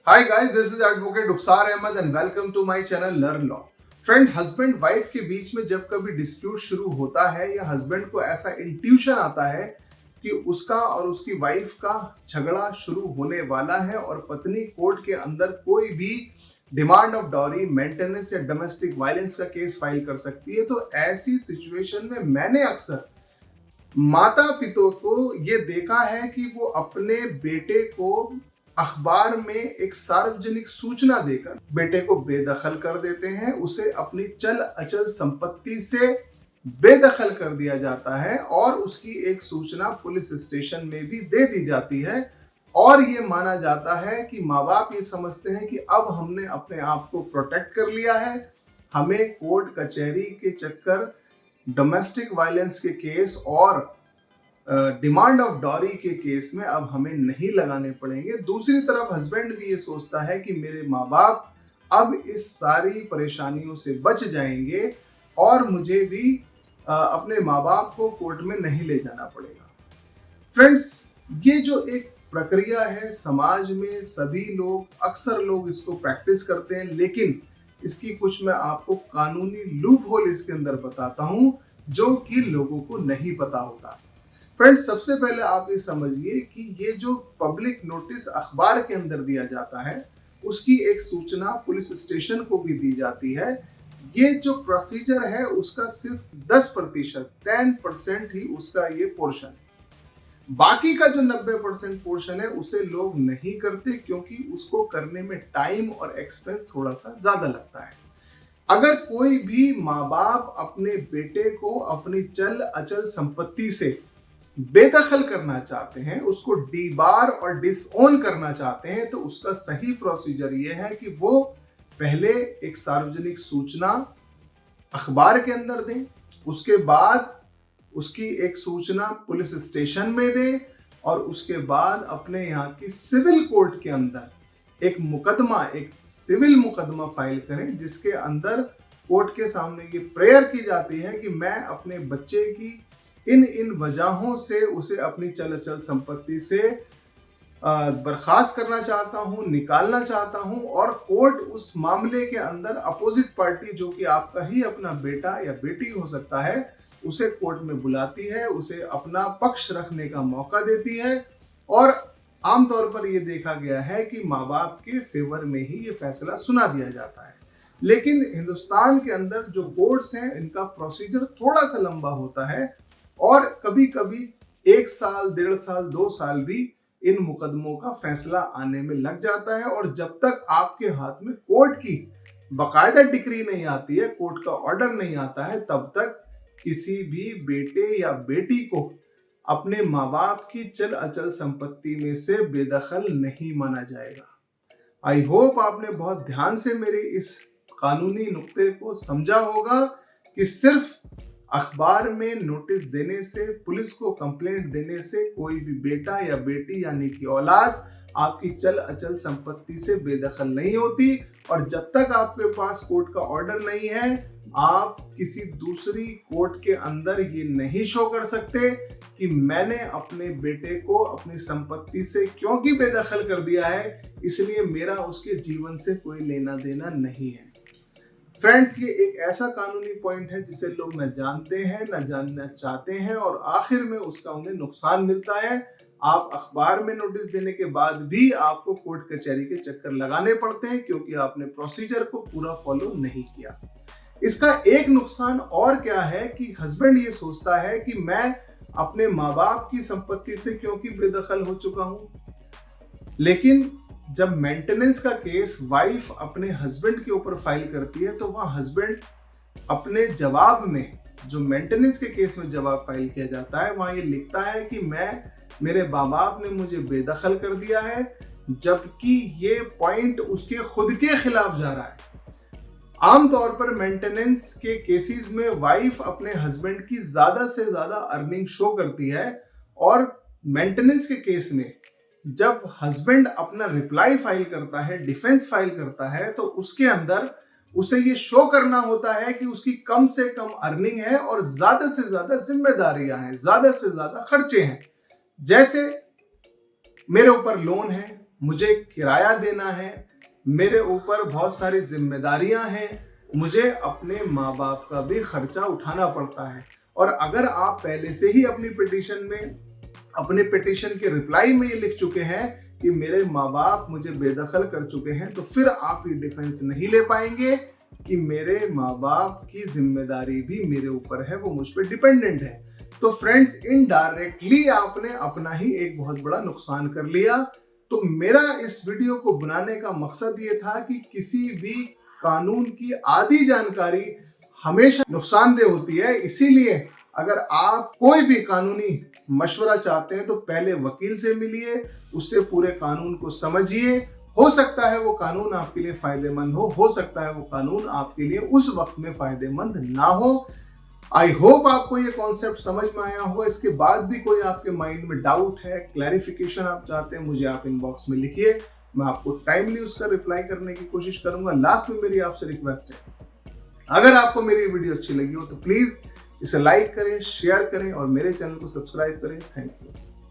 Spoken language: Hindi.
Hi guys, this is Advocate Uksar Ahmed and welcome to my channel Learn Law. Friend, husband wife के बीच में जब कभी डिस्प्यूट शुरू होता है या हस्बैंड को ऐसा इंट्यूशन आता है कि उसका और उसकी वाइफ का झगड़ा शुरू होने वाला है और पत्नी कोर्ट के अंदर कोई भी डिमांड ऑफ डॉरी, मेंटेनेंस या डोमेस्टिक वायलेंस का केस फाइल कर सकती है, तो ऐसी सिचुएशन में मैंने अक्सर माता पिता को ये देखा है कि वो अपने बेटे को अखबार में एक सार्वजनिक सूचना देकर बेटे को बेदखल कर देते हैं, उसे अपनी चल अचल संपत्ति से बेदखल कर दिया जाता है और उसकी एक सूचना पुलिस स्टेशन में भी दे दी जाती है। और ये माना जाता है कि माँ बाप ये समझते हैं कि अब हमने अपने आप को प्रोटेक्ट कर लिया है, हमें कोर्ट कचहरी के चक्कर, डोमेस्टिक वायलेंस के केस और डिमांड ऑफ डॉरी के केस में अब हमें नहीं लगाने पड़ेंगे। दूसरी तरफ हस्बैंड भी ये सोचता है कि मेरे माँ बाप अब इस सारी परेशानियों से बच जाएंगे और मुझे भी अपने माँ बाप को कोर्ट में नहीं ले जाना पड़ेगा। फ्रेंड्स, ये जो एक प्रक्रिया है समाज में सभी लोग, अक्सर लोग इसको प्रैक्टिस करते हैं, लेकिन इसकी कुछ मैं आपको कानूनी लूप होल इसके अंदर बताता हूं जो कि लोगों को नहीं पता होता। फ्रेंड्स, सबसे पहले आप ये समझिए कि ये जो पब्लिक नोटिस अखबार के अंदर दिया जाता है उसकी एक सूचना पुलिस स्टेशन को भी दी जाती है। ये जो प्रोसीजर है उसका सिर्फ 10% ही उसका ये पोर्शन है। बाकी का जो 90% पोर्शन है उसे लोग नहीं करते क्योंकि उसको करने में टाइम और एक्सपेंस थोड़ा सा ज्यादा लगता है। अगर कोई भी माँ बाप अपने बेटे को अपनी चल अचल संपत्ति से बेदखल करना चाहते हैं, उसको डीबार और डिसओन करना चाहते हैं, तो उसका सही प्रोसीजर ये है कि वो पहले एक सार्वजनिक सूचना अखबार के अंदर दें, उसके बाद उसकी एक सूचना पुलिस स्टेशन में दें और उसके बाद अपने यहाँ की सिविल कोर्ट के अंदर एक सिविल मुकदमा फाइल करें जिसके अंदर कोर्ट के सामने ये प्रेयर की जाती है कि मैं अपने बच्चे की इन वजहों से उसे अपनी चल अचल संपत्ति से बर्खास्त करना चाहता हूं, निकालना चाहता हूं, और कोर्ट उस मामले के अंदर अपोजिट पार्टी जो कि आपका ही अपना बेटा या बेटी हो सकता है उसे कोर्ट में बुलाती है, उसे अपना पक्ष रखने का मौका देती है और आमतौर पर यह देखा गया है कि माँ बाप के फेवर में ही ये फैसला सुना दिया जाता है। लेकिन हिंदुस्तान के अंदर जो कोर्ट्स हैं इनका प्रोसीजर थोड़ा सा लंबा होता है और कभी कभी 1 साल, 1.5 साल, 2 साल भी इन मुकदमों का फैसला आने में लग जाता है। और जब तक आपके हाथ में कोर्ट की बाकायदा डिक्री नहीं आती है, कोर्ट का ऑर्डर नहीं आता है, तब तक किसी भी बेटे या बेटी को अपने माँ बाप की चल अचल संपत्ति में से बेदखल नहीं माना जाएगा। आई होप आपने बहुत ध्यान से मेरे इस कानूनी नुक्ते को समझा होगा कि सिर्फ अखबार में नोटिस देने से, पुलिस को कंप्लेंट देने से कोई भी बेटा या बेटी यानी कि औलाद आपकी चल अचल संपत्ति से बेदखल नहीं होती। और जब तक आपके पास कोर्ट का ऑर्डर नहीं है आप किसी दूसरी कोर्ट के अंदर ये नहीं शो कर सकते कि मैंने अपने बेटे को अपनी संपत्ति से क्योंकि बेदखल कर दिया है इसलिए मेरा उसके जीवन से कोई लेना देना नहीं है। फ्रेंड्स, ये एक ऐसा कानूनी पॉइंट है जिसे लोग न जानते हैं न जानना चाहते हैं और आखिर में उसका उन्हें नुकसान मिलता है। आप अखबार में नोटिस देने के बाद भी आपको कोर्ट कचहरी के चक्कर लगाने पड़ते हैं क्योंकि आपने प्रोसीजर को पूरा फॉलो नहीं किया। इसका एक नुकसान और क्या है कि हस्बैंड ये सोचता है कि मैं अपने माँ बाप की संपत्ति से क्योंकि बेदखल हो चुका हूं, लेकिन जब मेंटेनेंस का केस वाइफ अपने हस्बैंड के ऊपर फाइल करती है तो वह हस्बैंड अपने जवाब में, जो मेंटेनेंस के केस में जवाब फाइल किया जाता है, वहां ये लिखता है कि मेरे माँ बाप ने मुझे बेदखल कर दिया है, जबकि ये पॉइंट उसके खुद के खिलाफ जा रहा है। आमतौर पर मेंटेनेंस के केसेस में वाइफ अपने हस्बैंड की ज्यादा से ज्यादा अर्निंग शो करती है और मेंटेनेंस के केस में जब हस्बैंड अपना रिप्लाई फाइल करता है, डिफेंस फाइल करता है, तो उसके अंदर उसे ये शो करना होता है कि उसकी कम से कम अर्निंग है और ज्यादा से ज्यादा जिम्मेदारियां हैं, ज्यादा से ज्यादा खर्चे हैं। जैसे मेरे ऊपर लोन है, मुझे किराया देना है, मेरे ऊपर बहुत सारी जिम्मेदारियां हैं, मुझे अपने माँ बाप का भी खर्चा उठाना पड़ता है। और अगर आप पहले से ही अपनी अपने पिटीशन के रिप्लाई में ये लिख चुके हैं कि मेरे माँ बाप मुझे बेदखल कर चुके हैं, तो फिर आप ये डिफेंस नहीं ले पाएंगे कि मेरे माँ बाप की जिम्मेदारी भी मेरे ऊपर है, वो मुझ पर डिपेंडेंट है। तो फ्रेंड्स, इनडायरेक्टली आपने अपना ही एक बहुत बड़ा नुकसान कर लिया। तो मेरा इस वीडियो को बनाने का मकसद ये था कि किसी भी कानून की आधी जानकारी हमेशा नुकसानदेह होती है। इसीलिए अगर आप कोई भी कानूनी मशवरा चाहते हैं तो पहले वकील से मिलिए, उससे पूरे कानून को समझिए। हो सकता है वो कानून आपके लिए फायदेमंद हो सकता है वो कानून आपके लिए उस वक्त में फायदेमंद ना हो। आई होप आपको ये कॉन्सेप्ट समझ में आया होगा। इसके बाद भी कोई आपके माइंड में डाउट है, क्लैरिफिकेशन आप चाहते हैं, मुझे आप इनबॉक्स में लिखिए, मैं आपको टाइमली उसका रिप्लाई करने की कोशिश करूंगा। लास्ट में मेरी आपसे रिक्वेस्ट है, अगर आपको मेरी वीडियो अच्छी लगी हो तो प्लीज इसे लाइक करें, शेयर करें और मेरे चैनल को सब्सक्राइब करें। Thank you.